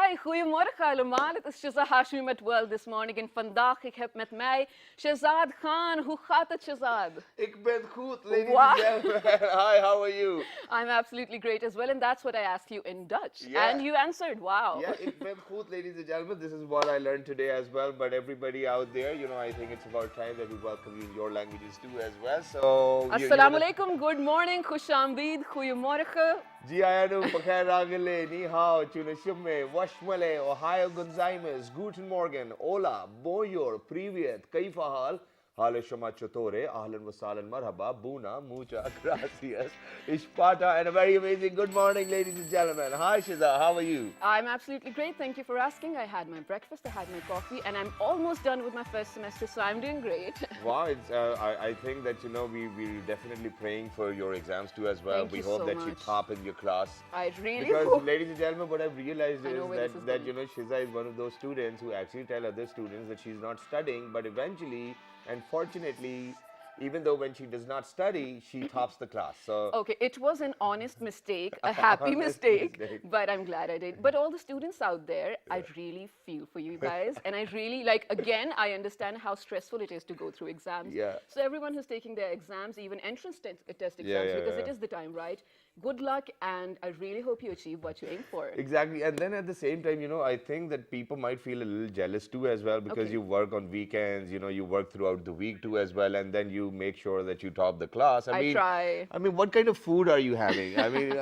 Hi, goedemorgen allemaal. Het is Shazad Hashmi met Well this morning. En vandaag ik heb met mij Shazad Khan. Hoe gaat het, Shazad? Ik ben goed, ladies and gentlemen. Hi, how are you? I'm absolutely great as well, and that's what I asked you in Dutch. Yeah. And you answered, wow. Yeah, ik ben goed, ladies and gentlemen. This is what I learned today as well. But everybody out there, you know, I think it's about time that we welcome you in your languages too as well. So, Assalamu alaikum, good morning, khush aamdeed, goedemorgen. जी आया नु पखैर रागले नी हाओ चुने शिमे वशमले Ohio गंजाइमस guten morgen hola bonjour привет كيف حال حال شما چطوره اهلا وسهلا مرحبا buna muchas gracias ishpata and a very amazing good morning ladies and gentlemen. Hi Shiza, how are you? I'm absolutely great, thank you for asking. I had my breakfast, I had my coffee, and I'm almost done with my first semester, so I'm doing great. Wow, it's, I think that, you know, we're definitely praying for your exams too as well. Thank we you hope so that much. you top in your class. I really Because, hope. ladies and gentlemen, what I've realized I know where is this is that going. you know, Shiza is one of those students who actually tell other students that she's not studying, but eventually, and fortunately, even though when she does not study, she tops the class. So Okay, it was an honest mistake, a happy Honest mistake, mistake. but I'm glad I did. But all the students out there, I really feel for you guys. And I really, like, again, I understand how stressful it is to go through exams. Yeah. So everyone who's taking their exams, even entrance test exams, Yeah, because yeah. it is the time, right? Good luck, and I really hope you achieve what you aim for. Exactly, and then at the same time, you know, I think that people might feel a little jealous too as well because Okay. you work on weekends, you know, you work throughout the week too as well, and then you make sure that you top the class. I try. I mean, what kind of food are you having? I mean,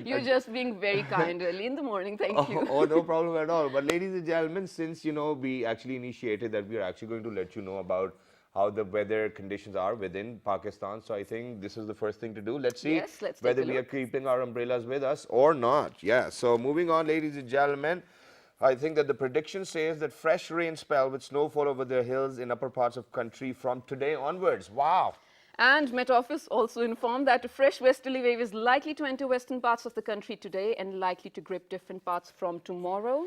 You're just being very kind early in the morning, thank you. Oh, no problem at all. But ladies and gentlemen, since, you know, we actually initiated that we are actually going to let you know about how the weather conditions are within Pakistan. So I think this is the first thing to do. Let's see Yes, let's take whether a we are look. keeping our umbrellas with us or not. Yeah, so moving on, ladies and gentlemen. I think that the prediction says that fresh rain spell with snowfall over the hills in upper parts of country from today onwards. Wow. And Met Office also informed that a fresh westerly wave is likely to enter western parts of the country today and likely to grip different parts from tomorrow.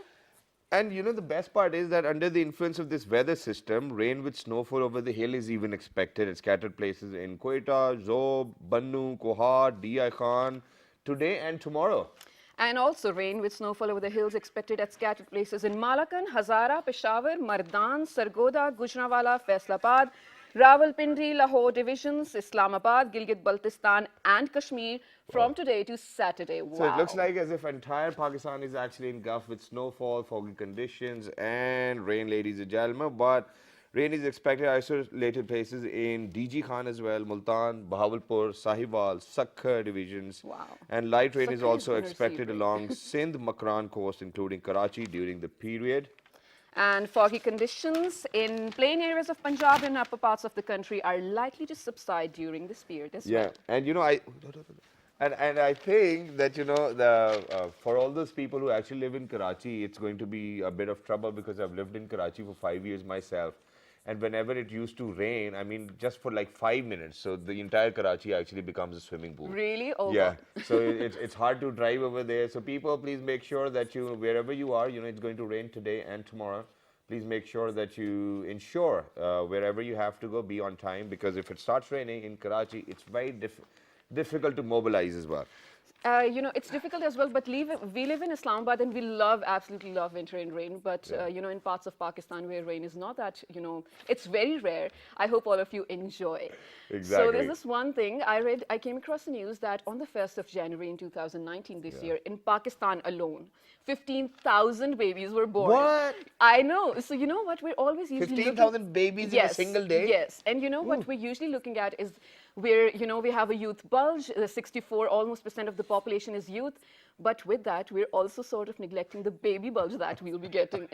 And you know, the best part is that under the influence of this weather system, rain with snowfall over the hill is even expected at scattered places in Quetta, Zob, Bannu, Kohar, Di Khan today and tomorrow. And also rain with snowfall over the hills expected at scattered places in Malakan, Hazara, Peshawar, Mardan, Sargoda, Gujranwala, Faisalabad, Rawalpindi, Lahore divisions, Islamabad, Gilgit-Baltistan and Kashmir from today to Saturday. Wow. So it looks like as if entire Pakistan is actually engulfed with snowfall, foggy conditions and rain, ladies and gentlemen. But rain is expected at isolated places in DG Khan as well, Multan, Bahawalpur, Sahiwal, Sakkar divisions. Wow. And light rain is Sakkar is also gonna expected receive along Sindh, Makran coast, including Karachi during the period. And foggy conditions in plain areas of Punjab and upper parts of the country are likely to subside during this period as well. And you know, and I think that, you know, the for all those people who actually live in Karachi, it's going to be a bit of trouble because I've lived in Karachi for 5 years myself. And whenever it used to rain, I mean, just for like 5 minutes, so the entire Karachi actually becomes a swimming pool. Really? Oh, Yeah. God. So it's hard to drive over there. So people, please make sure that you, wherever you are, you know, it's going to rain today and tomorrow. Please make sure that you ensure wherever you have to go, be on time, because if it starts raining in Karachi, it's very difficult to mobilize as well. You know, it's difficult as well, but we live in Islamabad and we absolutely love winter and rain. But, you know, in parts of Pakistan where rain is not that, you know, it's very rare. I hope all of you enjoy. Exactly. So there's this one thing I came across the news that on the 1st of January in 2019, this year, in Pakistan alone, 15,000 babies were born. What? I know. So you know what? We're always usually 15,000 babies in a single day? Yes. And you know what we're usually looking at is you know, we have a youth bulge, 64 almost percent of the population is youth. But with that, we're also sort of neglecting the baby bulge that we'll be getting.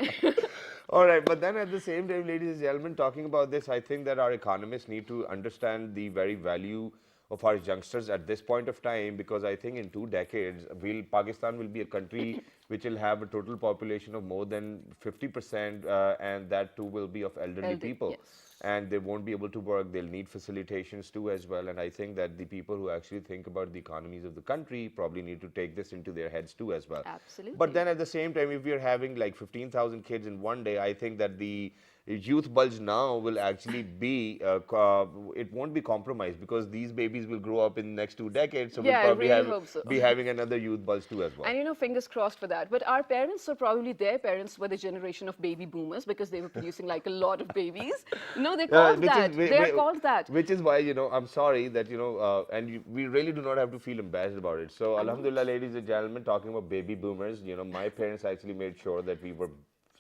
All right, but then at the same time, ladies and gentlemen, talking about this, I think that our economists need to understand the very value of our youngsters at this point of time, because I think in 2 decades, Pakistan will be a country which will have a total population of more than 50%, and that too will be of elderly people. Yes. And they won't be able to work. They'll need facilitations too as well. And I think that the people who actually think about the economies of the country probably need to take this into their heads too as well. Absolutely. But then at the same time, if we're having like 15,000 kids in one day, I think that the youth bulge now will actually be, it won't be compromised because these babies will grow up in the next 2 decades. So we'll Yeah, I probably really hope so. be having another youth bulge too as well. And fingers crossed for that. But our parents, or probably their parents, were the generation of baby boomers because they were producing like a lot of babies. No, they're called that. They are called that. Which is why, I'm sorry that, we really do not have to feel embarrassed about it. So, alhamdulillah, ladies and gentlemen, talking about baby boomers, my parents actually made sure that we were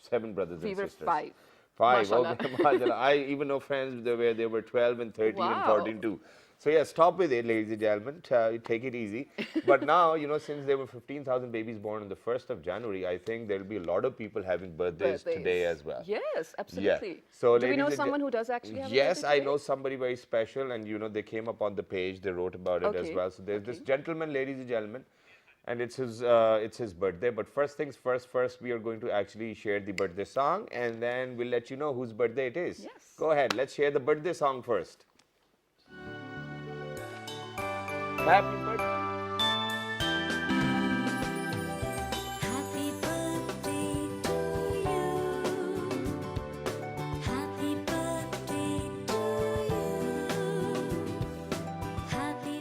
7 brothers and sisters. We were 5. 5, Mashallah. okay, mashallah. I even know friends where they were 12 and 13 and Wow. 14 too. So yeah, stop with it, ladies and gentlemen. Take it easy. But now, since there were 15,000 babies born on the 1st of January, I think there'll be a lot of people having birthdays today as well. Yes, absolutely. Yeah. So, do we know someone who does actually have a Yes, birthday I today? know somebody very special, and they came up on the page. They wrote about it as well. So there's this gentleman, ladies and gentlemen, and it's his birthday. But first things first, we are going to actually share the birthday song, and then we'll let you know whose birthday it is. Yes. Go ahead, let's share the birthday song first. Happy birthday. Happy birthday to you. Happy birthday to you. Happy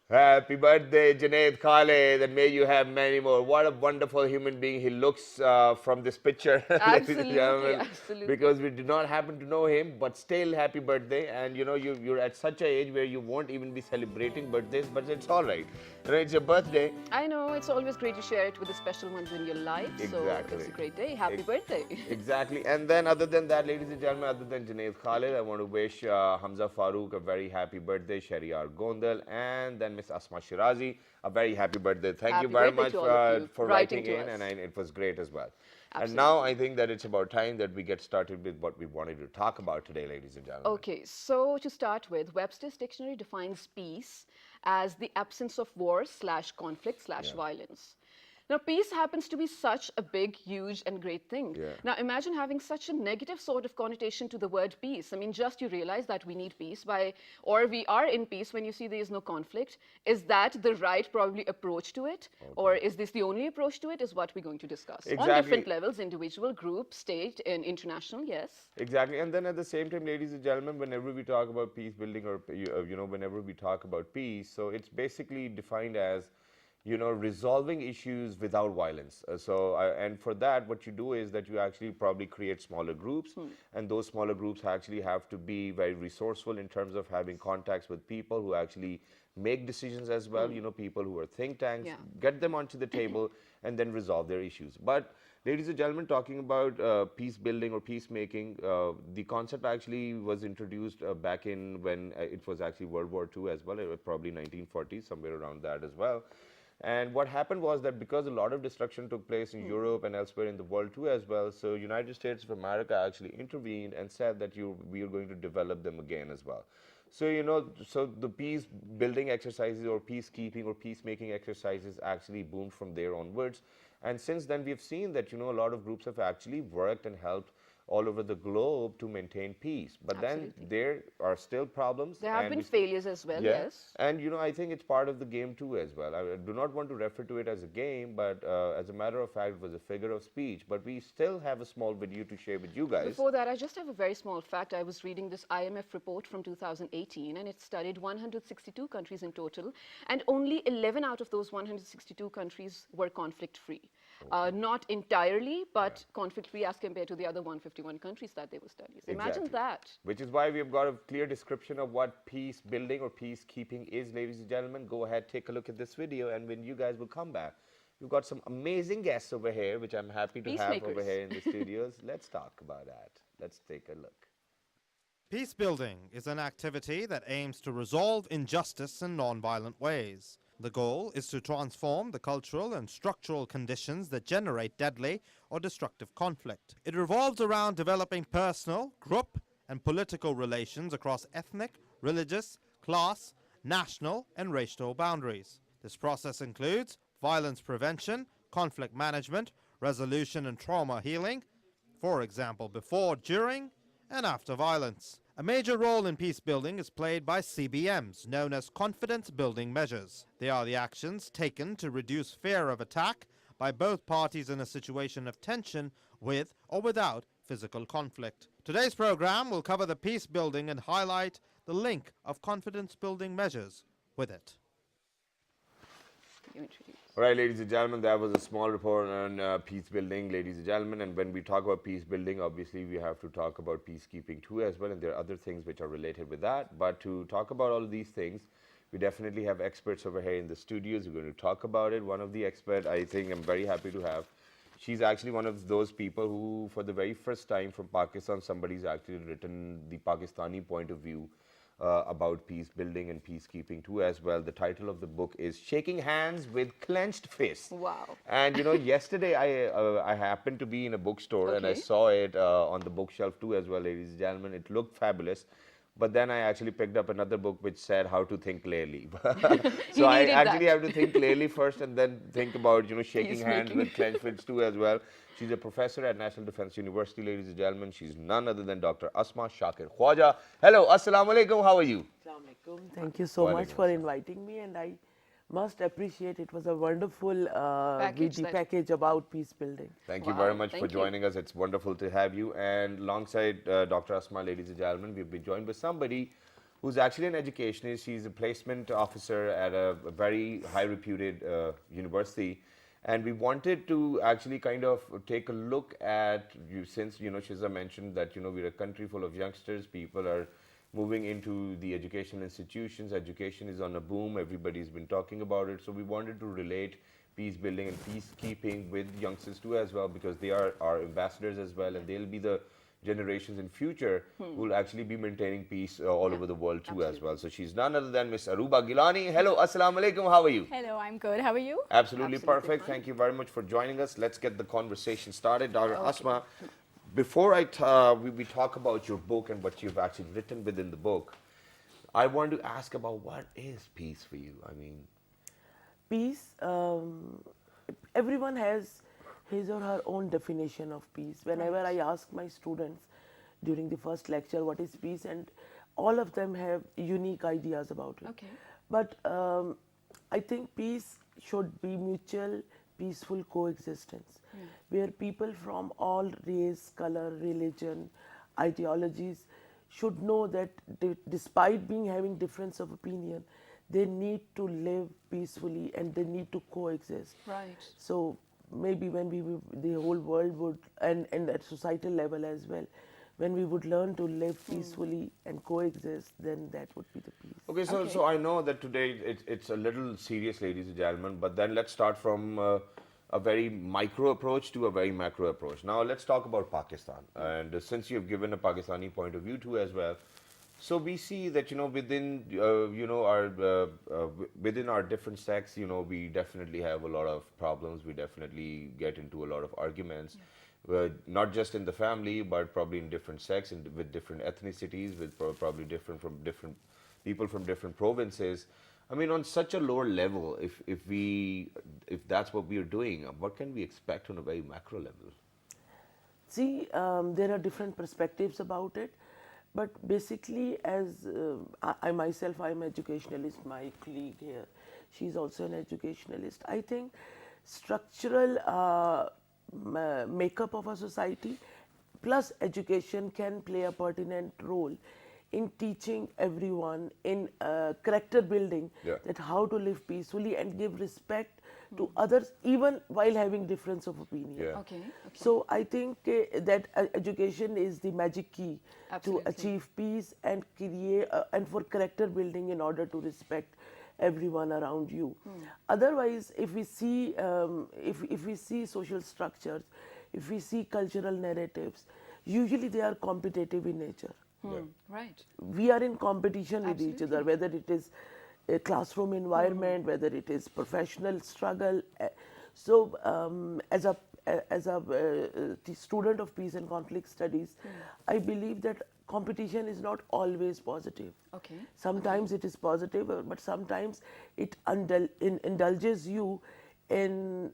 Happy birthday, Junaid Khaled, and may you have many more. What a wonderful human being he looks from this picture, ladies and gentlemen. Absolutely. Because we did not happen to know him, but still happy birthday. And you're at such an age where you won't even be celebrating birthdays, but it's all right. It's your birthday. I know, it's always great to share it with the special ones in your life. So Exactly. it's a great day. Happy birthday. Exactly. And then other than that, ladies and gentlemen, other than Junaid Khalid, I want to wish Hamza Farooq a very happy birthday, Shariar Gondal, and then Miss Asma Shirazi a very happy birthday. Thank you very much for writing in, and it was great as well. Absolutely. And now I think that it's about time that we get started with what we wanted to talk about today, ladies and gentlemen. Okay, so to start with, Webster's dictionary defines peace as the absence of war / conflict / violence. Now, peace happens to be such a big, huge, and great thing. Yeah. Now, imagine having such a negative sort of connotation to the word peace. I mean, just you realize that we need peace or we are in peace when you see there is no conflict. Is that the right, probably, approach to it? Okay. Or is this the only approach to it, is what we're going to discuss. Exactly. On different levels, individual, group, state, and international, yes. Exactly. And then at the same time, ladies and gentlemen, whenever we talk about peace building or, whenever we talk about peace, so it's basically defined as resolving issues without violence. And for that, what you do is that you actually probably create smaller groups, and those smaller groups actually have to be very resourceful in terms of having contacts with people who actually make decisions as well, people who are think tanks, get them onto the table, and then resolve their issues. But ladies and gentlemen, talking about peace building or peacemaking, the concept actually was introduced back in when it was actually World War II as well, probably 1940s, somewhere around that as well. And what happened was that because a lot of destruction took place in Europe and elsewhere in the world too as well, so United States of America actually intervened and said that we are going to develop them again as well. So, so the peace building exercises or peacekeeping or peacemaking exercises actually boomed from there onwards. And since then, we've seen that, a lot of groups have actually worked and helped all over the globe to maintain peace. But Absolutely. then there are still problems. There have been failures as well, yes. And, I think it's part of the game too as well. I do not want to refer to it as a game, but as a matter of fact, it was a figure of speech. But we still have a small video to share with you guys. Before that, I just have a very small fact. I was reading this IMF report from 2018, and it studied 162 countries in total, and only 11 out of those 162 countries were conflict-free. Not entirely, but conflict-free as compared to the other 151 countries that they were studying. So imagine that. Which is why we've got a clear description of what peace building or peacekeeping is, ladies and gentlemen. Go ahead, take a look at this video, and when you guys will come back, we've got some amazing guests over here, which I'm happy to have over here in the studios. Let's talk about that. Let's take a look. Peace building is an activity that aims to resolve injustice in non-violent ways. The goal is to transform the cultural and structural conditions that generate deadly or destructive conflict. It revolves around developing personal, group, and political relations across ethnic, religious, class, national, and racial boundaries. This process includes violence prevention, conflict management, resolution and trauma healing, for example, before, during, and after violence. A major role in peace building is played by CBMs, known as confidence building measures. They are the actions taken to reduce fear of attack by both parties in a situation of tension with or without physical conflict. Today's program will cover the peace building and highlight the link of confidence building measures with it. You introduce. All right, ladies and gentlemen, that was a small report on peace building, ladies and gentlemen. And when we talk about peace building, obviously we have to talk about peacekeeping too as well. And there are other things which are related with that. But to talk about all of these things, we definitely have experts over here in the studios. We're going to talk about it. One of the experts I think I'm very happy to have. She's actually one of those people who, for the very first time from Pakistan, somebody's actually written the Pakistani point of view about peace building and peacekeeping too as well. The title of the book is Shaking Hands with Clenched Fists. Wow. And you know, yesterday I happened to be in a bookstore and I Okay. saw it on the bookshelf too as well, ladies and gentlemen. It looked fabulous. But then I actually picked up another book which said how to think clearly. So I needed actually that. have to think clearly first and then think about, you know, shaking hands Peacemaking. with clenched fists too as well. She's a professor at National Defense University, ladies and gentlemen. She's none other than Dr. Asma Shakir. Khawaja, hello, assalamu alaikum, how are you? Assalamualaikum. Thank you so much Walaikum for assalam. inviting me, and I must appreciate it was a wonderful Package VD that- package about peace building. Thank you Wow, very much for thank you. joining us. It's wonderful to have you. And alongside Dr. Asma, ladies and gentlemen, we've been joined by somebody who's actually an educationist. She's a placement officer at a very high reputed university. And we wanted to actually kind of take a look at you, since, you know, Shiza mentioned that, you know, we're a country full of youngsters. People are moving into the educational institutions. Education is on a boom. Everybody's been talking about it. So we wanted to relate peace building and peacekeeping with youngsters too as well, because they are our ambassadors as well, and they'll be the generations in future who will actually be maintaining peace all over the world too as well. So she's none other than Miss Aroubah Gillani. Hello, assalamu alaikum, how are you? Hello, I'm good. How are you? Absolutely, Absolutely perfect. fine. Thank you very much for joining us. Let's get the conversation started. Dr. Asma, before we talk about your book and what you've actually written within the book, I want to ask about what is peace for you? I mean, Peace, everyone has his or her own definition of peace. Whenever I ask my students during the first lecture what is peace, and all of them have unique ideas about it. Okay. But I think peace should be mutual, peaceful coexistence, where people from all race, color, religion, ideologies should know that despite being having difference of opinion, they need to live peacefully and they need to coexist. Right. So maybe when the whole world would, and at societal level as well, when we would learn to live peacefully and coexist, then that would be the peace. okay, so I know that today it's a little serious, ladies and gentlemen, but then let's start from a very micro approach to a very macro approach. Now let's talk about Pakistan, and since you've given a Pakistani point of view too as well, so we see that, you know, within within our different sects, you know, we definitely have a lot of problems. We definitely get into a lot of arguments. Not just in the family, but probably in different sects and with different ethnicities, with probably different people from different provinces. I mean, on such a lower level, if that's what we are doing, what can we expect on a very macro level? See, there are different perspectives about it, but basically, as I myself, I'm an educationalist. My colleague here, she's also an educationalist. I think structural makeup of a society plus education can play a pertinent role in teaching everyone in character building, Yeah. that how to live peacefully and give respect to others even while having difference of opinion. Yeah. Okay. So I think that education is the magic key Absolutely. to achieve peace and create and for character building in order to respect everyone around you. Otherwise, if we see if we see social structures, if we see cultural narratives, usually they are competitive in nature. Right. We are in competition with each other, whether it is a classroom environment, whether it is professional struggle. So, as a the student of peace and conflict studies, I believe that competition is not always positive. Okay. Sometimes it is positive, but sometimes it indulges you in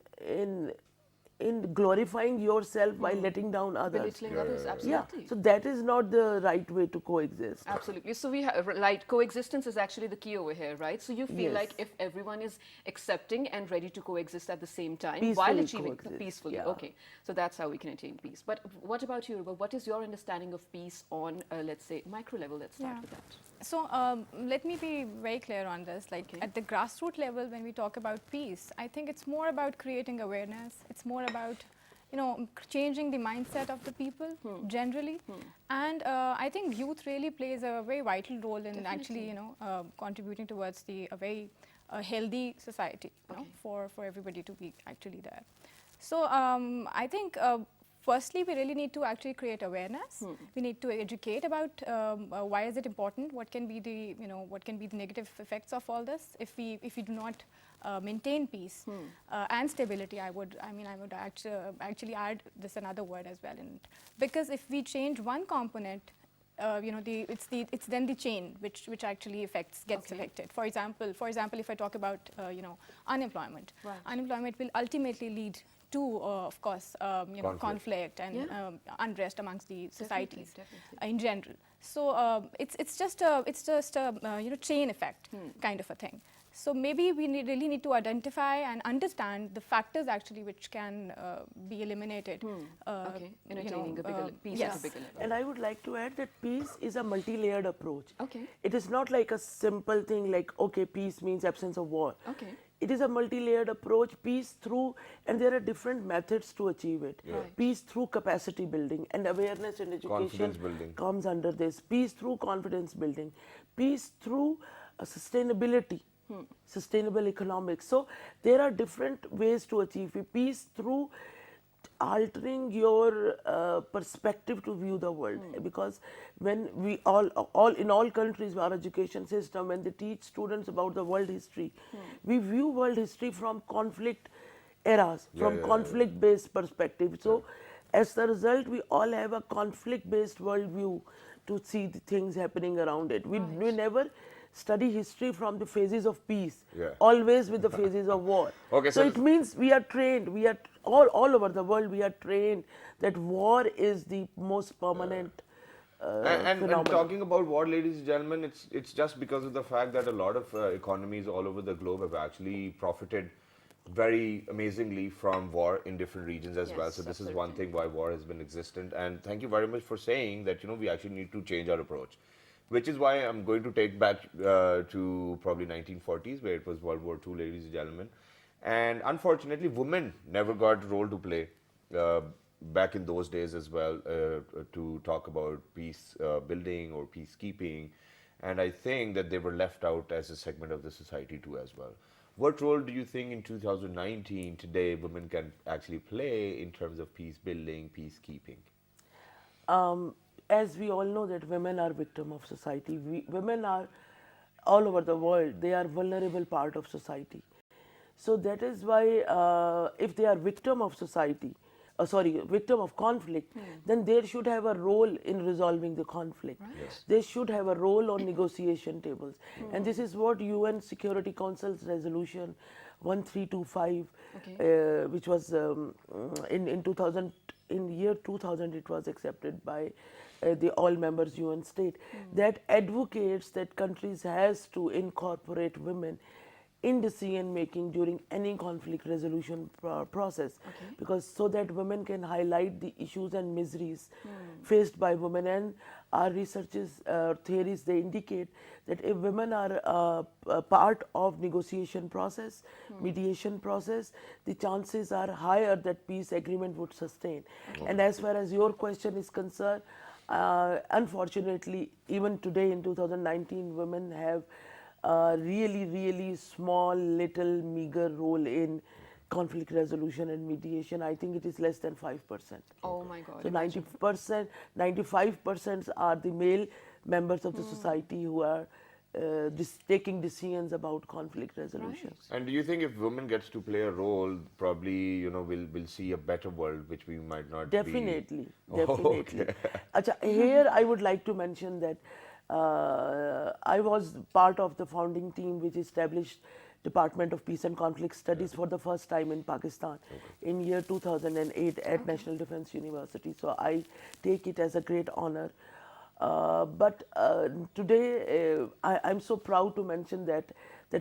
in glorifying yourself while letting down others. Belittling others, Yeah, absolutely. so that is not the right way to coexist. Absolutely. So we have, like, coexistence is actually the key over here, right? So you feel Yes. like if everyone is accepting and ready to coexist at the same time while Peacefully achieving coexist, peacefully. yeah. Okay. So that's how we can attain peace. But what about you, Aroubah? What is your understanding of peace on, let's say, micro level? Let's start Yeah. with that. So let me be very clear on this. Like Okay. at the grassroots level, when we talk about peace, I think it's more about creating awareness. It's more about, you know, changing the mindset of the people generally. And I think youth really plays a very vital role in actually, you know, contributing towards a very healthy society, you know, for everybody to be actually there. So I think firstly, we really need to actually create awareness. We need to educate about why is it important, what can be the, you know, what can be the negative effects of all this if we do not maintain peace and stability. I would actually add this another word as well, because if we change one component, you know, it's then the chain which actually gets affected. For example, if I talk about you know, unemployment, Right. unemployment will ultimately lead to, of course, you know, conflict and Yeah. unrest amongst the societies definitely. in general. So it's just a you know, chain effect kind of a thing. So maybe we really need to identify and understand the factors actually which can be eliminated. Okay. In you attaining know, a bigger peace yes. at a bigger level. And I would like to add that peace is a multi-layered approach. Okay. It is not like a simple thing like, okay, peace means absence of war. Okay. It is a multi-layered approach, peace through, and there are different methods to achieve it. Right. Peace through capacity building, and awareness and education Confidence building. comes under this. Peace through confidence building. Peace through sustainability, sustainable economics. So there are different ways to achieve peace through altering your perspective to view the world, because when we all in all countries, our education system, when they teach students about the world history, we view world history from conflict eras, from conflict based perspective. So as a result, we all have a conflict based worldview to see the things happening around it. We never study history from the phases of peace, Yeah. always with the phases of war. Okay, so so it means we are trained, we are all over the world, we are trained that war is the most permanent And phenomenon. talking about war, ladies and gentlemen, it's just because of the fact that a lot of economies all over the globe have actually profited very amazingly from war in different regions as well. Yes, So this is absolutely. one thing why war has been existent. And thank you very much for saying that, you know, we actually need to change our approach, which is why I'm going to take back to probably 1940s, where it was World War II, ladies and gentlemen. And unfortunately, women never got a role to play back in those days as well, to talk about peace building or peacekeeping. And I think that they were left out as a segment of the society too as well. What role do you think in 2019 today women can actually play in terms of peace building, peacekeeping? As we all know that women are victim of society. Women are all over the world. They are vulnerable part of society. So that is why if they are victim of society, victim of conflict, then they should have a role in resolving the conflict. They should have a role on negotiation tables. And this is what UN Security Council's resolution 1325, which was in 2000, in year 2000, it was accepted by the all members UN state, that advocates that countries has to incorporate women in decision making during any conflict resolution process, because so that women can highlight the issues and miseries faced by women. And our researches theories, they indicate that if women are a part of negotiation process, mediation process, the chances are higher that peace agreement would sustain. And as far as your question is concerned, unfortunately, even today in 2019, women have really small, little, meager role in conflict resolution and mediation. I think it is less than 5%. Oh my God. So 90%, 95% are the male members of the society who are taking decisions about conflict resolution. And do you think if women gets to play a role, probably, you know, we'll see a better world, which we might not Definitely, be? definitely. Acha, here I would like to mention that I was part of the founding team which established Department of Peace and Conflict Studies for the first time in Pakistan in year 2008 at National Defense University. So I take it as a great honor. But today I'm so proud to mention that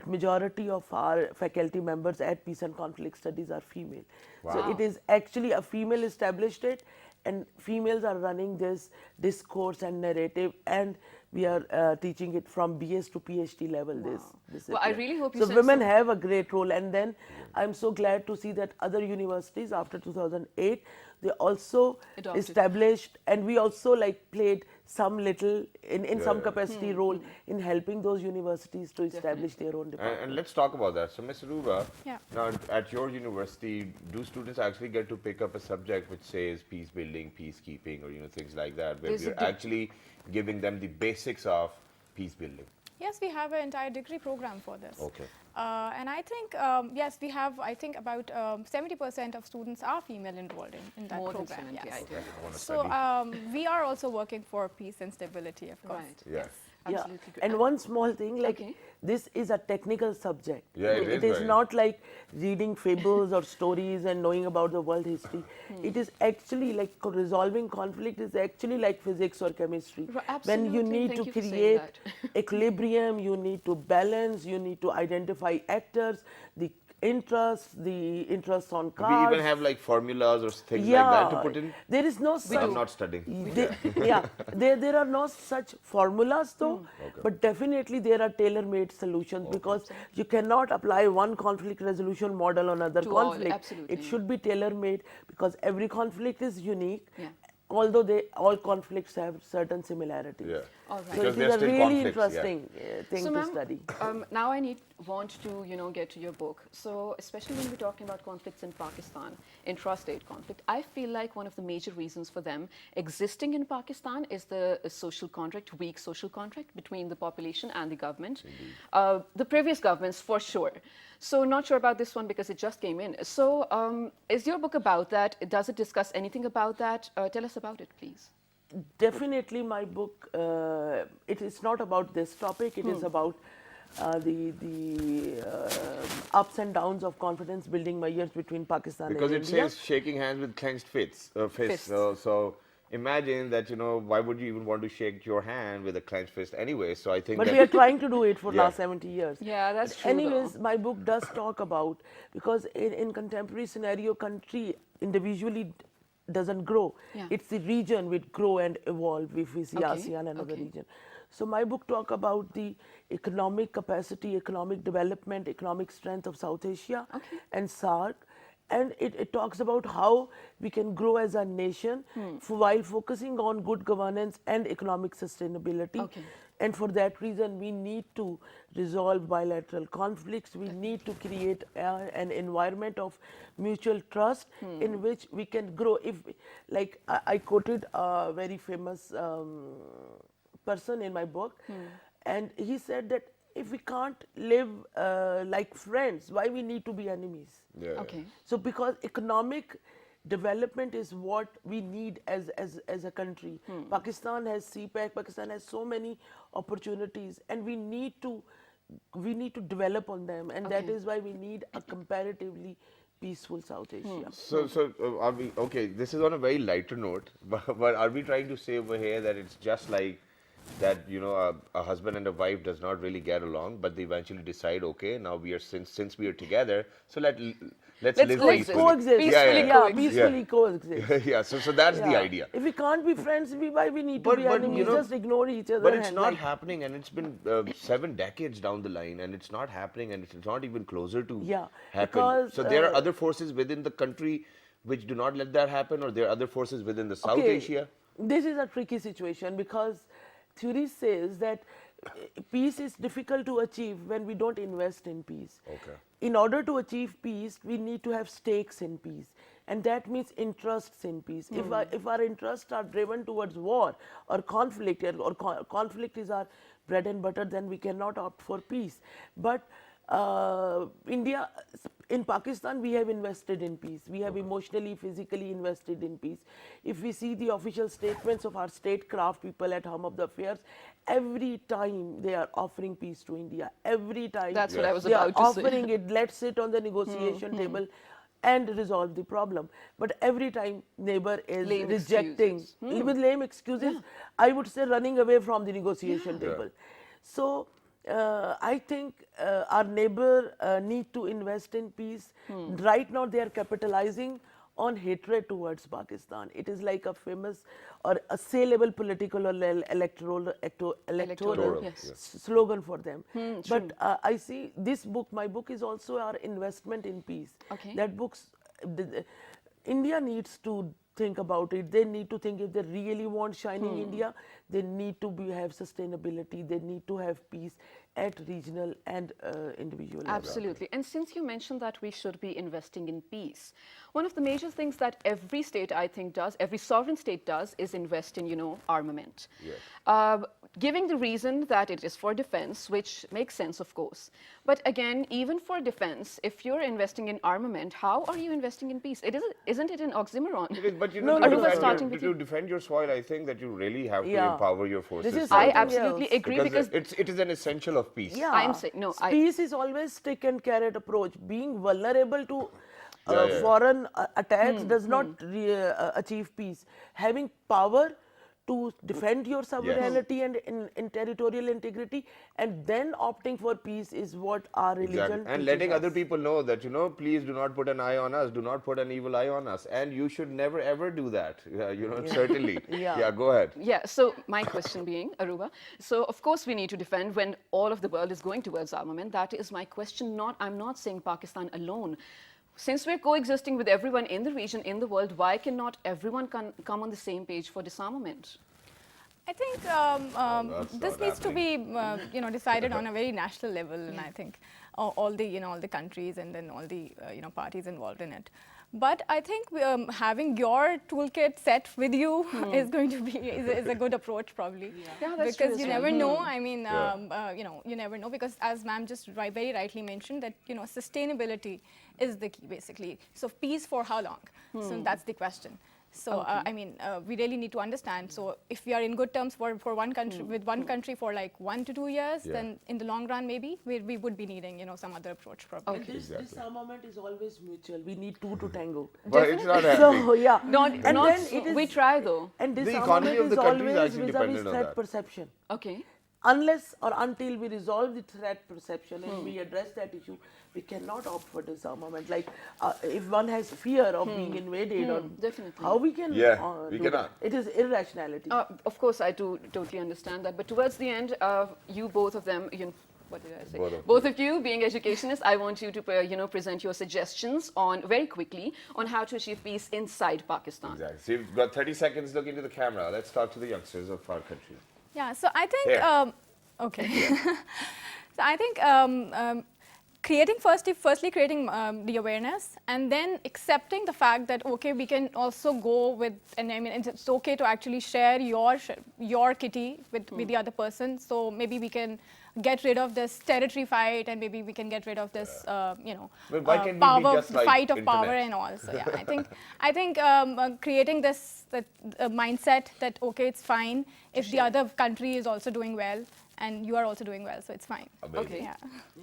majority of our faculty members at Peace and Conflict Studies are female. So it is actually a female established it, and females are running this discourse and narrative, and we are teaching it from BS to PhD level. This Well, I is- really hope you so said women so. have a great role, and then I'm so glad to see that other universities after 2008 they also Adopted. established, and we also like played some little in some capacity role in helping those universities to establish their own department. And let's talk about that. So, Ms. Aroubah, Yeah. now at your university, do students actually get to pick up a subject which says peace building, peacekeeping, or things like that, where There's a we're actually giving them the basics of peace building? Yes, we have an entire degree program for this. Okay. And I think, yes, we have, I think about 70% of students are female enrolled in that More than program. 70, yes. I do. I want to So study. we are also working for peace and stability, of course. Right. Yeah. Absolutely. Yeah. And one small thing, like Okay. this is a technical subject. Yeah, it It is is very. not like reading fables or stories and knowing about the world history. It is actually like resolving conflict is actually like physics or chemistry. When you Absolutely. need Thank to you for saying create that. equilibrium, you need to balance, you need to identify actors, the interests on We cards. even have like formulas or things like that to put in. There is no I'm such. not studying. There are no such formulas though, Okay. but definitely there are tailor-made solutions because you cannot apply one conflict resolution model on other To all, conflict. absolutely. It should be tailor-made because every conflict is unique. Yeah. Although all conflicts have certain similarities. Yeah. All right. So Because it they're is a still really conflicts, yeah. interesting thing So, to ma'am, study. now I want to get to your book. So, especially when we're talking about conflicts in Pakistan, intrastate conflict, I feel like one of the major reasons for them existing in Pakistan is the social contract, weak social contract between the population and the government. The previous governments, for sure. So, not sure about this one because it just came in. So, is your book about that? Does it discuss anything about that? Tell us about it, please. Definitely, my book. It is not about this topic. It is about the ups and downs of confidence building measures between Pakistan Because and it India. says shaking hands with clenched fists. Fists. So imagine that, why would you even want to shake your hand with a clenched fist anyway? So I think But that we are trying to do it for Yeah. last 70 years. Yeah, that's true. Anyways, though. my book does talk about, because in contemporary scenario, country individually doesn't grow. Yeah. It's the region which grow and evolve, if we see Okay, ASEAN and other okay. region. So my book talk about the economic capacity, economic development, economic strength of South Asia Okay. and SAARC. And it talks about how we can grow as a nation while focusing on good governance and economic sustainability. Okay. And for that reason, we need to resolve bilateral conflicts. We need to create an environment of mutual trust in which we can grow. If, like, I quoted a very famous person in my book, and he said that if we can't live like friends, why we need to be enemies? Yeah. Okay. So because economic development is what we need as a country. Pakistan has CPEC, Pakistan has so many opportunities, and we need to develop on them, and that Okay. is why we need a comparatively peaceful South Asia. So are we okay? This is on a very lighter note, but are we trying to say over here that it's just like that? A husband and a wife does not really get along, but they eventually decide, okay, now we are since we are together, so let's Let's live coexist. peacefully. Coexist. Peacefully Yeah, coexist. Peacefully coexist. Yeah. So that's the Yeah. idea. If we can't be friends, why we need to But- be but, enemies? Just ignore each other. But it's and, not like, happening, and it's been 7 decades down the line, and it's not happening, and it's not even closer to Yeah, happen. because, So there are other forces within the country which do not let that happen, or there are other forces within the South Okay, Asia. This is a tricky situation because theory says that peace is difficult to achieve when we don't invest in peace. Okay. In order to achieve peace, we need to have stakes in peace, and that means interests in peace. If our interests are driven towards war or conflict, or conflict is our bread and butter, then we cannot opt for peace. But India, in Pakistan, we have invested in peace. We have emotionally, physically invested in peace. If we see the official statements of our statecraft people at Hum of the Affairs, every time they are offering peace to India. Every time That's what I was they are about to say. offering it. Let's sit on the negotiation table and resolve the problem. But every time neighbor is Lame rejecting excuses. with lame excuses, I would say running away from the negotiation table. So I think our neighbor need to invest in peace. Right now they are capitalizing on hatred towards Pakistan. It is like a famous or a saleable political or electoral yes. slogan for them. True. But I see this book, my book is also our investment in peace. Okay. That books, India needs to think about it. They need to think if they really want shining India, they need to have sustainability. They need to have peace at regional and individual level. Absolutely. And since you mentioned that we should be investing in peace, one of the major things that every state, I think, does, every sovereign state does, is invest in, armament. Yes. Giving the reason that it is for defense, which makes sense, of course. But again, even for defense, if you're investing in armament, how are you investing in peace? Isn't it an oxymoron? It is, but No, to, no, Aroubah, defend starting your, with to you. defend your soil, I think that you really have to Yeah. empower your forces. This is for I that. something absolutely else. agree because it is an essential of peace. Yeah. I'm saying- no, I- Peace is always stick and carrot approach. Being vulnerable to Yeah. foreign attacks does not achieve peace. Having power to defend your sovereignty and in territorial integrity, and then opting for peace is what our religion Exactly. And teaches letting other us. people know that, please do not put an eye on us, do not put an evil eye on us. And you should never ever do that. Certainly. Yeah. Go ahead. Yeah, so my question being, Aroubah, so of course we need to defend when all of the world is going towards armament. That is my question. I'm not saying Pakistan alone. Since we're coexisting with everyone in the region, in the world, why cannot everyone come on the same page for disarmament? I think that's this not needs to be decided on a very national level, and I think all the countries and then all the parties involved in it. But I think having your toolkit set with you is going to be is a good approach probably. Yeah, that's true because as you well. never know. I mean, you never know, because as ma'am just very rightly mentioned that sustainability is the key basically. So peace for how long? So that's the question. So I mean, we really need to understand. So if we are in good terms for one country with one country for like 1 to 2 years, then in the long run maybe we would be needing some other approach probably. Okay. This disarmament is always mutual. We need two to tango. But it's not happening. So yeah, Not, and not then so- it is, we try though. and The disarmament economy of is the country is always actually vis-a-vis dependent on threat that. perception. Okay. Unless or until we resolve the threat perception and we address that issue, we cannot opt for disarmament. Like if one has fear of being invaded, or Definitely. how we can Yeah, we do cannot. that? It is irrationality. Of course, I do totally understand that. But towards the end, you both of them, what did I say? Both of you being educationists, I want you to present your suggestions on very quickly on how to achieve peace inside Pakistan. Exactly. So you've got 30 seconds, look into the camera. Let's talk to the youngsters of our country. Yeah, so I think, Here. okay. So I think firstly creating the awareness, and then accepting the fact that, okay, we can also go with, and I mean, it's okay to actually share your kitty with the other person. So maybe we can get rid of this territory fight, and maybe we can get rid of this, But why can't we be power, just like fight of power internet? and all. So yeah, I think creating this mindset that, okay, it's fine if the other country is also doing well and you are also doing well, so it's fine. Amazing. Okay. Yeah.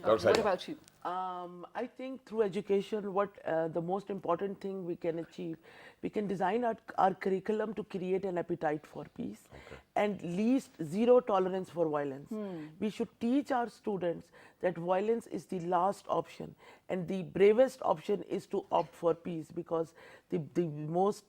Dr. What Saima. about you? I think through education, what the most important thing we can achieve, we can design our curriculum to create an appetite for peace and least zero tolerance for violence. We should teach our students that violence is the last option, and the bravest option is to opt for peace, because the most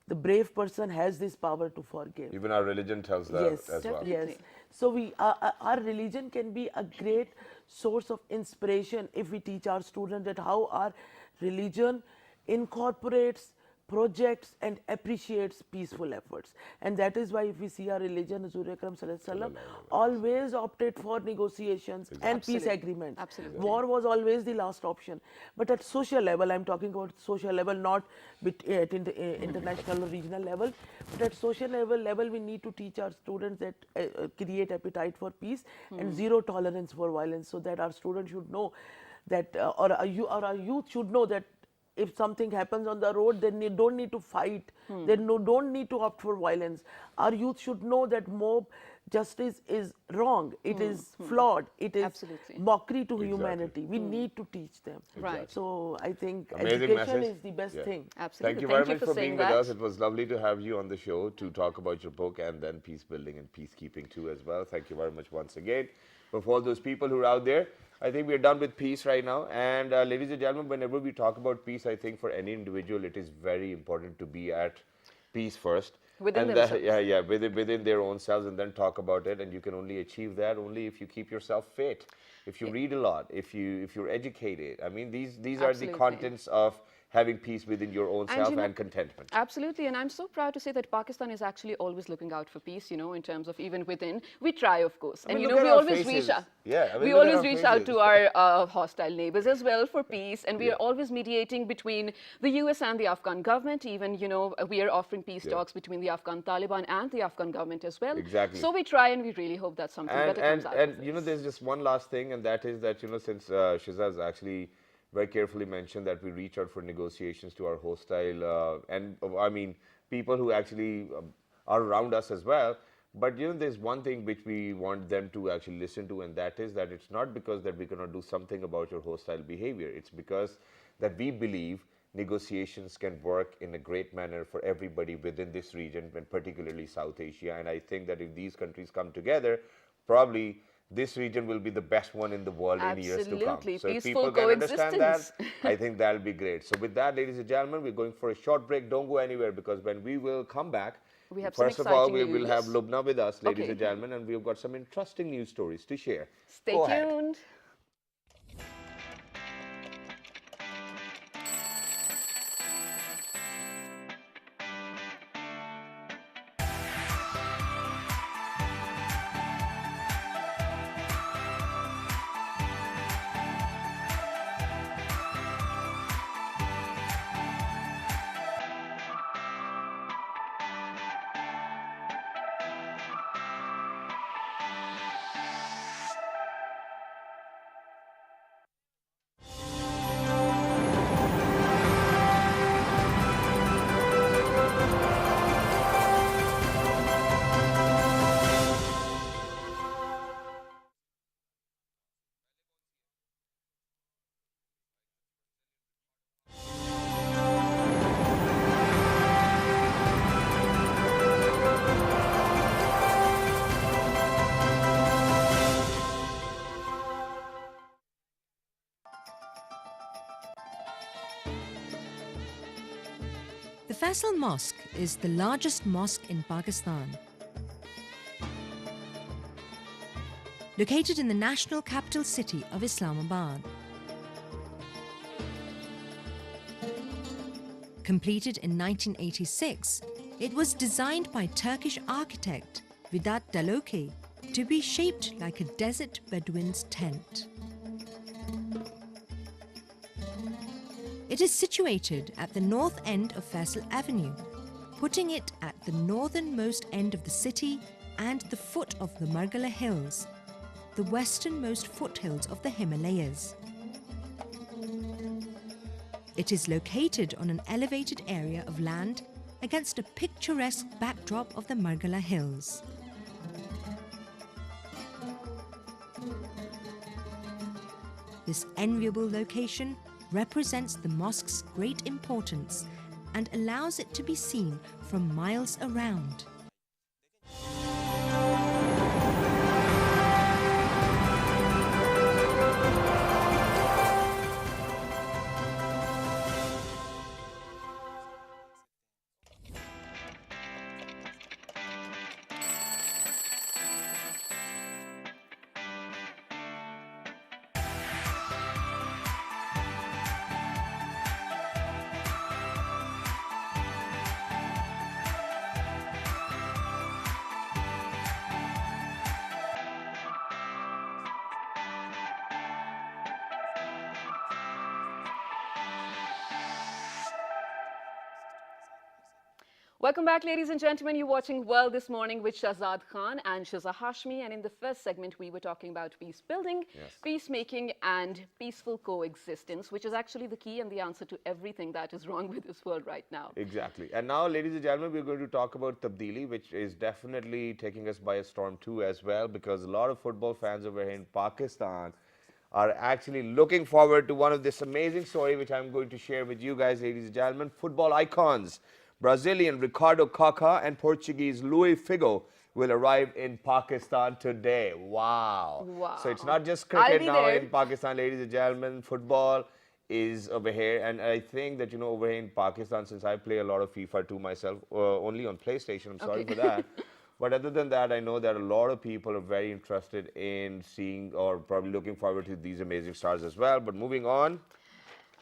the brave person has this power to forgive. Even our religion tells that Yes, as well. yes. So our religion can be a great source of inspiration if we teach our students that how our religion incorporates projects and appreciates peaceful efforts. And that is why if we see our religion, Huzur Akram Sallallahu Alaihi Wasallam always opted for negotiations and peace Absolutely. agreements. Absolutely. War was always the last option. But at social level, I'm talking about social level, not at international or regional level, but at social level, we need to teach our students that create appetite for peace and zero tolerance for violence, so that our students should know that, or our youth should know that if something happens on the road, then you don't need to fight. Then don't need to opt for violence. Our youth should know that mob justice is wrong. It is flawed. It is Absolutely. mockery to humanity. We need to teach them. Right. So I think Amazing education message. is the best Yeah. thing. Absolutely. Thank you very much for for being saying with that. us. It was lovely to have you on the show to talk about your book and then peace building and peacekeeping too as well. Thank you very much once again. But for all those people who are out there, I think we're done with peace right now. And ladies and gentlemen, whenever we talk about peace, I think for any individual, it is very important to be at peace first. Within and themselves. within their own selves, and then talk about it. And you can only achieve that only if you keep yourself fit, if you read a lot, if you're educated. I mean, these are the Absolutely. contents of having peace within your own And self you know- and contentment. Absolutely, and I'm so proud to say that Pakistan is actually always looking out for peace, you know, in terms of even within. We try, of course. And, mean, you look know, we at our always faces. reach out. Yeah, I mean, we look at always our reach out faces. to our hostile neighbors as well for peace, and we are Yeah. always mediating between the US and the Afghan government. Even, you know, we are offering peace talks between the Afghan Taliban and the Afghan government as well. Exactly. So we try, and we really hope that something better comes out of And you know, there's just one last thing, and that is that, you know, since Shazaz actually very carefully mentioned that we reach out for negotiations to our hostile and I mean people who actually are around us as well. But you know, there's one thing which we want them to actually listen to, and that is that it's not because that we cannot do something about your hostile behavior. It's because that we believe negotiations can work in a great manner for everybody within this region, and particularly South Asia. And I think that if these countries come together, probably this region will be the best one in the world in years to come. Absolutely. So if Peaceful people can understand that, coexistence. I think that'll be great. So with that, ladies and gentlemen, we're going for a short break. Don't go anywhere, because when we will come back, We have some first of all, exciting we will have news. Lubna with us, ladies Okay. and gentlemen, and we've got some interesting news stories to share. Stay Go ahead. tuned. The Faisal Mosque is the largest mosque in Pakistan. Located in the national capital city of Islamabad. Completed in 1986, it was designed by Turkish architect Vedat Daloke to be shaped like a desert Bedouin's tent. It is situated at the north end of Faisal Avenue, putting it at the northernmost end of the city and the foot of the Margala Hills, the westernmost foothills of the Himalayas. It is located on an elevated area of land against a picturesque backdrop of the Margala Hills. This enviable location represents the mosque's great importance and allows it to be seen from miles around. Welcome back, ladies and gentlemen. You're watching Well This Morning with Shahzad Khan and Shiza Hashmi. And in the first segment, we were talking about peace building, peacemaking, and peaceful coexistence, which is actually the key and the answer to everything that is wrong with this world right now. Exactly. And now, ladies and gentlemen, we're going to talk about Tabdili, which is definitely taking us by a storm too as well, because a lot of football fans over here in Pakistan are actually looking forward to one of this amazing story, which I'm going to share with you guys, ladies and gentlemen. Football icons, Brazilian Ricardo Kaká and Portuguese Luis Figo will arrive in Pakistan today. Wow. Wow. So it's not just I'll cricket be now there. in Pakistan, ladies and gentlemen. Football is over here, and I think that, you know, over here in Pakistan, since I play a lot of FIFA too myself, only on PlayStation, I'm sorry for that. But other than that, I know that a lot of people are very interested in seeing or probably looking forward to these amazing stars as well. But moving on.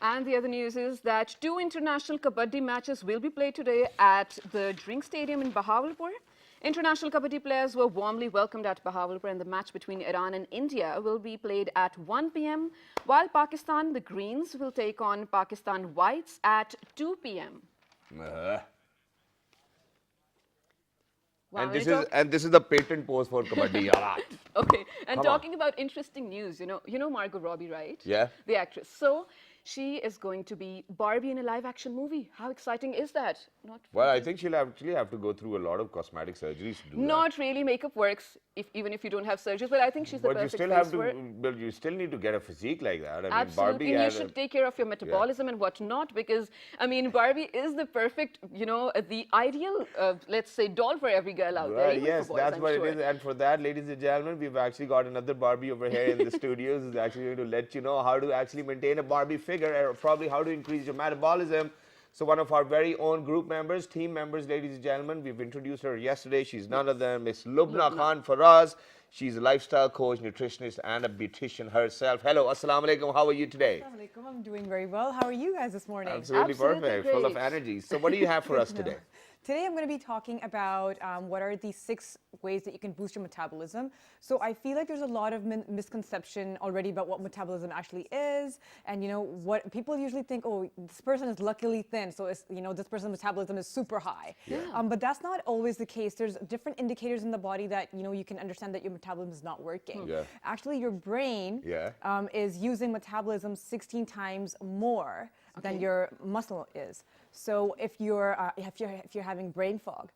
And the other news is that 2 international kabaddi matches will be played today at the Drink Stadium in Bahawalpur. International kabaddi players were warmly welcomed at Bahawalpur, and the match between Iran and India will be played at 1 p.m., while Pakistan, the Greens, will take on Pakistan Whites at 2 p.m. And Wow, this we're is this is the patent pose for kabaddi. Yara. Okay, and Come on. talking about interesting news, you know Margot Robbie, right? Yeah. The actress. So she is going to be Barbie in a live-action movie. How exciting is that? Not Well, I think she'll actually have to go through a lot of cosmetic surgeries to do that. not really. Makeup works even if you don't have surgeries, but I think she's the But you perfect still face have for it. to, but you still need to get a physique like that. I mean, Absolutely, Barbie and you had should take care of your metabolism and whatnot, because I mean, Barbie is the perfect, the ideal, let's say, doll for every girl out there. Well, even yes, for boys, that's I'm what sure. it is. And for that, ladies and gentlemen, we've actually got another Barbie over here in the studios who's actually going to let you know how to actually maintain a Barbie figure, or probably how to increase your metabolism. So one of our very own group members, team members, ladies and gentlemen, we've introduced her yesterday. She's none other than Miss Lubna Khan for us. She's a lifestyle coach, nutritionist, and a beautician herself. Hello, assalamu alaikum. How are you today? Assalamu alaikum. I'm doing very well. How are you guys this morning? Absolutely perfect, full of great. energy. So what do you have for us today? Today I'm going to be talking about what are the 6 ways that you can boost your metabolism. So I feel like there's a lot of misconception already about what metabolism actually is, and what people usually think, oh, this person is luckily thin, so it's, this person's metabolism is super high. But that's not always the case. There's different indicators in the body that you can understand that your metabolism is not working. Yeah. Actually, your brain is using metabolism 16 times more than your muscle is. So if you're having brain fog,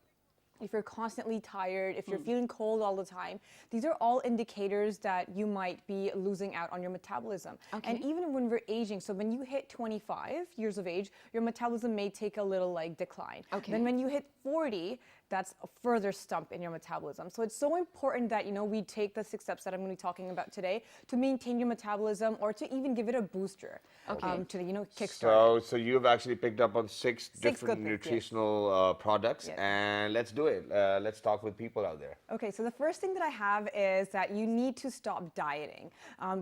if you're constantly tired, if you're feeling cold all the time, these are all indicators that you might be losing out on your metabolism. And even when we're aging, so when you hit 25 years of age, your metabolism may take a little decline. Then when you hit 40, that's a further stump in your metabolism. So it's so important that we take the 6 steps that I'm going to be talking about today to maintain your metabolism, or to even give it a booster to kickstart it. So you've actually picked up on 6 good different things, yes. nutritional products, Yes. and let's do it. Let's talk with people out there. Okay, so the first thing that I have is that you need to stop dieting.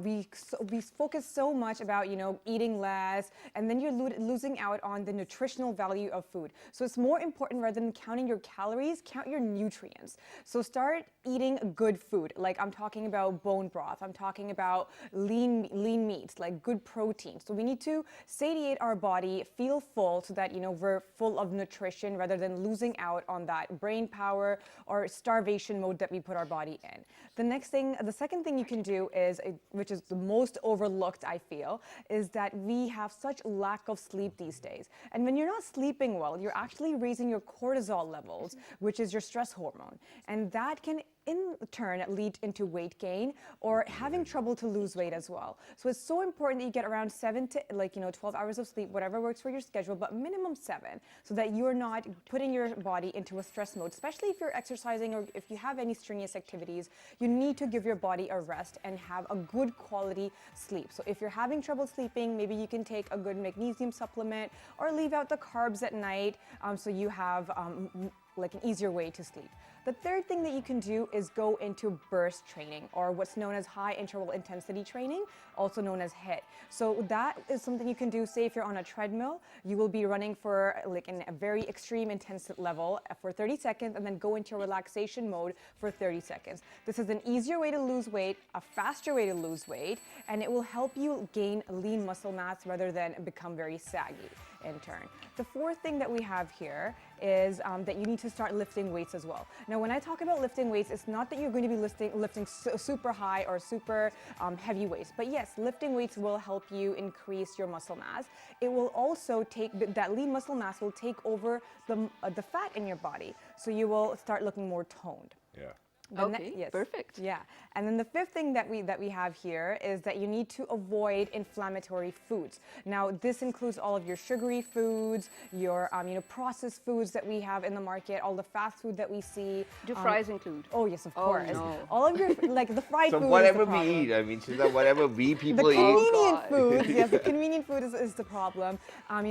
We focus so much about eating less, and then you're losing out on the nutritional value of food. So it's more important, rather than counting your calories, count your nutrients. So start eating good food. Like, I'm talking about bone broth. I'm talking about lean meats, like good protein. So we need to satiate our body, feel full, so that we're full of nutrition, rather than losing out on that brain power or starvation mode that we put our body in. The second thing you can do is, which is the most overlooked, I feel, is that we have such lack of sleep these days. And when you're not sleeping well, you're actually raising your cortisol levels, which is your stress hormone. And that can in turn lead into weight gain or having trouble to lose weight as well. So it's so important that you get around 7 to 12 hours of sleep, whatever works for your schedule, but minimum 7, so that you're not putting your body into a stress mode. Especially if you're exercising, or if you have any strenuous activities, you need to give your body a rest and have a good quality sleep. So if you're having trouble sleeping, maybe you can take a good magnesium supplement, or leave out the carbs at night, so you have an easier way to sleep. The third thing that you can do is go into burst training, or what's known as high interval intensity training, also known as HIIT. So that is something you can do. Say if you're on a treadmill, you will be running for in a very extreme intense level for 30 seconds, and then go into relaxation mode for 30 seconds. This is an easier way to lose weight, a faster way to lose weight, and it will help you gain lean muscle mass rather than become very saggy. in turn. The fourth thing that we have here is that you need to start lifting weights as well. Now, when I talk about lifting weights, it's not that you're going to be lifting super high or super heavy weights, but yes, lifting weights will help you increase your muscle mass. It will also that lean muscle mass will take over the fat in your body, so you will start looking more toned. Yeah. Okay, perfect. Yeah, and then the fifth thing that we have here is that you need to avoid inflammatory foods. Now, this includes all of your sugary foods, your processed foods that we have in the market, all the fast food that we see. Do fries include? Oh yes, of course. no. All of your like the fried So food. whatever is the we problem. eat, I mean, Shida, whatever we people The eat. convenient God. food, yes, the convenient food is the problem.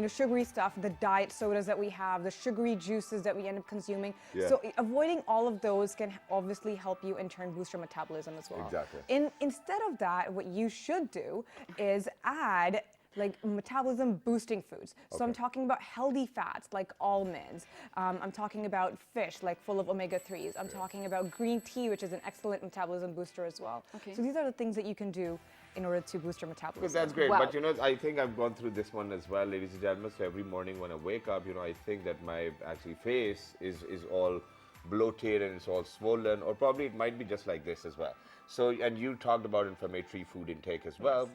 Sugary stuff, the diet sodas that we have, the sugary juices that we end up consuming. Yeah. So avoiding all of those can obviously help you in turn boost your metabolism as well. Exactly. Instead of that, what you should do is add like metabolism boosting foods. So I'm talking about healthy fats like almonds. I'm talking about fish like full of omega-3s. I'm talking about green tea, which is an excellent metabolism booster as well. Okay. So these are the things that you can do in order to boost your metabolism. But that's great. Wow. But I think I've gone through this one as well, ladies and gentlemen. So every morning when I wake up, I think that my actually face is all bloated and it's all swollen, or probably it might be just like this as well. So, and you talked about inflammatory food intake as well.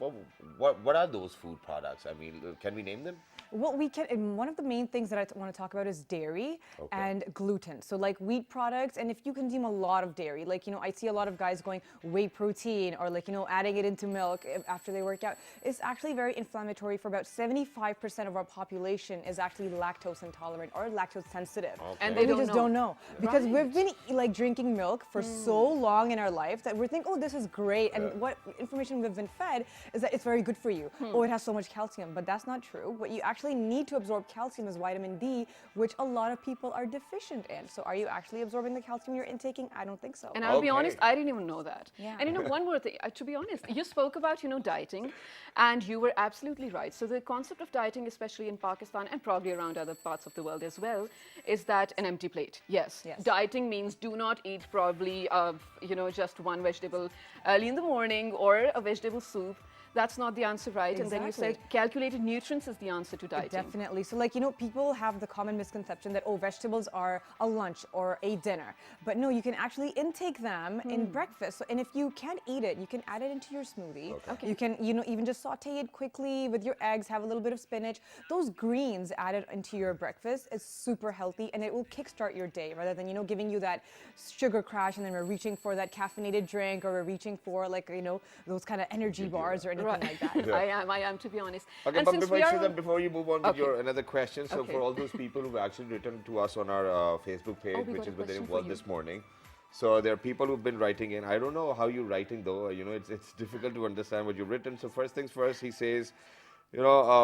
What are those food products? I mean, can we name them? Well, we can, and one of the main things that I want to talk about is dairy and gluten. So like wheat products, and if you consume a lot of dairy, like, I see a lot of guys going whey protein or like, adding it into milk after they work out. It's actually very inflammatory. For about 75% of our population is actually lactose intolerant or lactose sensitive. And But they we don't just know. don't know. Because we've been like drinking milk for so long in our life that we think, oh, this is great. And what information we've been fed is that it's very good for you. Oh, it has so much calcium, but that's not true. What you actually need to absorb calcium is vitamin D, which a lot of people are deficient in. So are you actually absorbing the calcium you're intaking? I don't think so. And I'll be Okay. honest, I didn't even know that. Yeah. And one more thing, to be honest, you spoke about, dieting, and you were absolutely right. So the concept of dieting, especially in Pakistan and probably around other parts of the world as well, is that an empty plate. Yes. Yes. Dieting means do not eat probably, just one vegetable early in the morning or a vegetable soup. That's not the answer, right? And then you said Exactly. calculated nutrients is the answer to dieting. Definitely. So like, people have the common misconception that, oh, vegetables are a lunch or a dinner. But no, you can actually intake them in breakfast. So, and if you can't eat it, you can add it into your smoothie. Okay. You can, even just saute it quickly with your eggs, have a little bit of spinach. Those greens added into your breakfast is super healthy, and it will kickstart your day rather than, giving you that sugar crash and then we're reaching for that caffeinated drink, or we're reaching for like, those kind of energy bars or anything like that. I am, to be honest. Okay, And but since before, we are Shida, before you move on with Okay. your another question, so Okay. for all those people who've actually written to us on our Facebook page, we which got a is Within question for World you. this morning, so there are people who've been writing in. I don't know how you're writing though. It's difficult to understand what you've written. So first things first, he says,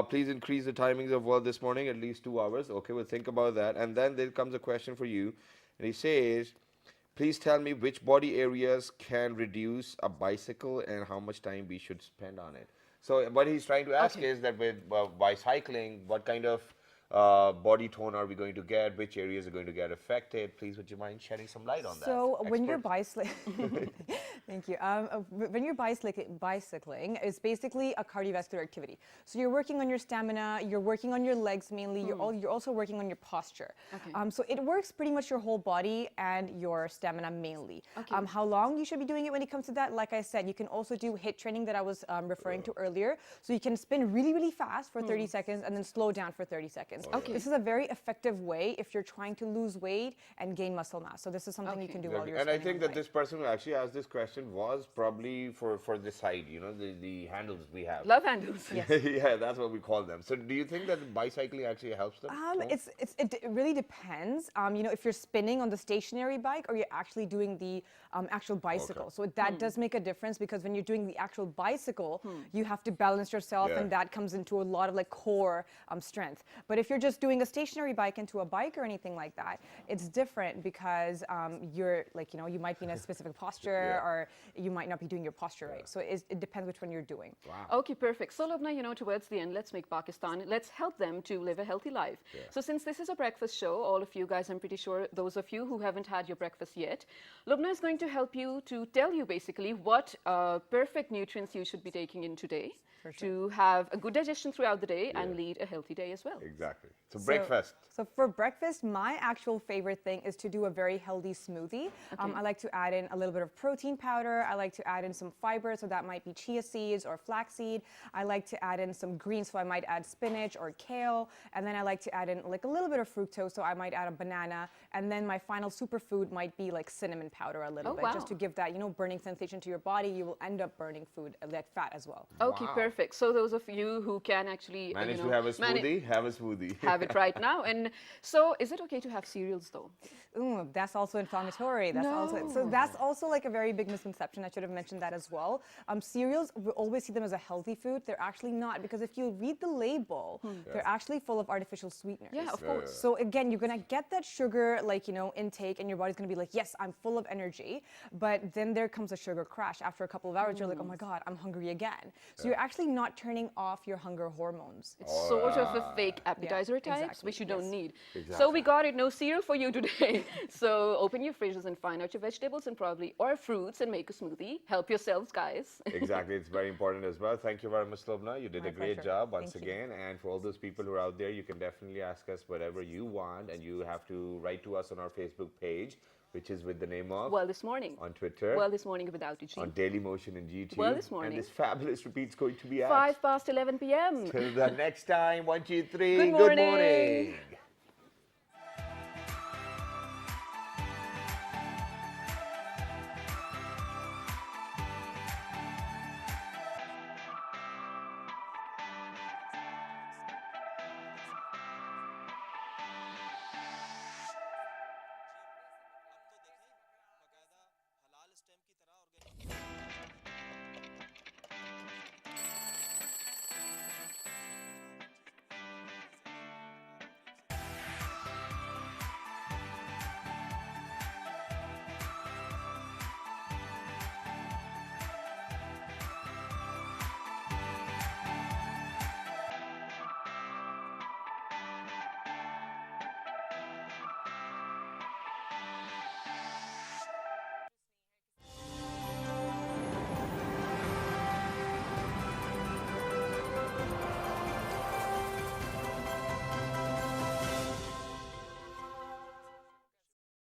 please increase the timings of World this morning at least 2 hours. Okay, we'll think about that. And then there comes a question for you, and he says, please tell me which body areas can reduce a bicycle and how much time we should spend on it. So what he's trying to ask is that by cycling, what kind of body tone are we going to get? Which areas are going to get affected? Please, would you mind shedding some light on that? So when you're Experts. thank you. When you're bicycling, it's basically a cardiovascular activity. So you're working on your stamina, you're working on your legs mainly, you're also working on your posture. Okay. So it works pretty much your whole body and your stamina mainly. Okay. How long you should be doing it when it comes to that? Like I said, you can also do HIIT training that I was referring to earlier. So you can spin really, really fast for 30 seconds and then slow down for 30 seconds. Okay. This is a very effective way if you're trying to lose weight and gain muscle mass. So this is something you can do while Exactly. you're And I spinning think on that bike. this person who actually asked this question was probably for the side, the handles we have. love handles. Yeah, that's what we call them. So do you think that bicycling actually helps them? It really depends. If you're spinning on the stationary bike or you're actually doing the actual bicycle. So that does make a difference, because when you're doing the actual bicycle, you have to balance yourself, Yeah. and that comes into a lot of like core strength. But if if you're just doing a stationary bike into a bike or anything like that, it's different because you're like, you know, you might be in a specific posture or you might not be doing your posture right. So it depends which one you're doing. Wow. Okay, perfect. So, Lubna, you know, towards the end, let's make Pakistan, let's help them to live a healthy life. So, since this is a breakfast show, all of you guys, I'm pretty sure those of you who haven't had your breakfast yet, Lubna is going to help you to tell you basically what perfect nutrients you should be taking in today to have a good digestion throughout the day and lead a healthy day as well. Exactly. So breakfast. So for breakfast, my actual favorite thing is to do a very healthy smoothie. I like to add in a little bit of protein powder. I like to add in some fiber, so that might be chia seeds or flaxseed. I like to add in some greens, so I might add spinach or kale. And then I like to add in like a little bit of fructose, so I might add a banana. And then my final superfood might be like cinnamon powder a little bit, just to give that, you know, burning sensation to your body. You will end up burning food, that fat as well. Okay, perfect. So those of you who can actually Manage you to know, have a smoothie, have a smoothie. have it right now. And so, is it okay to have cereals though? Ooh, that's also inflammatory. That's also so. That's also like a very big misconception. I should have mentioned that as well. Cereals, we always see them as a healthy food. They're actually not, because if you read the label, they're actually full of artificial sweeteners. Yeah, of course. So again, you're gonna get that sugar, like, you know, intake, and your body's gonna be like, yes, I'm full of energy. But then there comes a sugar crash. After a couple of hours, you're like, oh my God, I'm hungry again. So you're actually not turning off your hunger hormones. It's sort of a fake appetizer type, exactly, which you don't need. Exactly. So we got it. No cereal for you today. So open your fridges and find out your vegetables and probably or fruits and make a smoothie. Help yourselves, guys. Exactly, it's very important as well. Thank you very much, Lubna. You did My a great pleasure. job once Thank you. again. And for all those people who are out there, you can definitely ask us whatever you want, and you have to write to us on our Facebook page, which is with the name of Well, this morning. on Twitter, Well, this morning without a G. on Daily Motion and GT. Well, this morning. And this fabulous repeat's going to be at 5 past 11 p.m. till the next time. 1, 2, 3. Good Good morning. morning.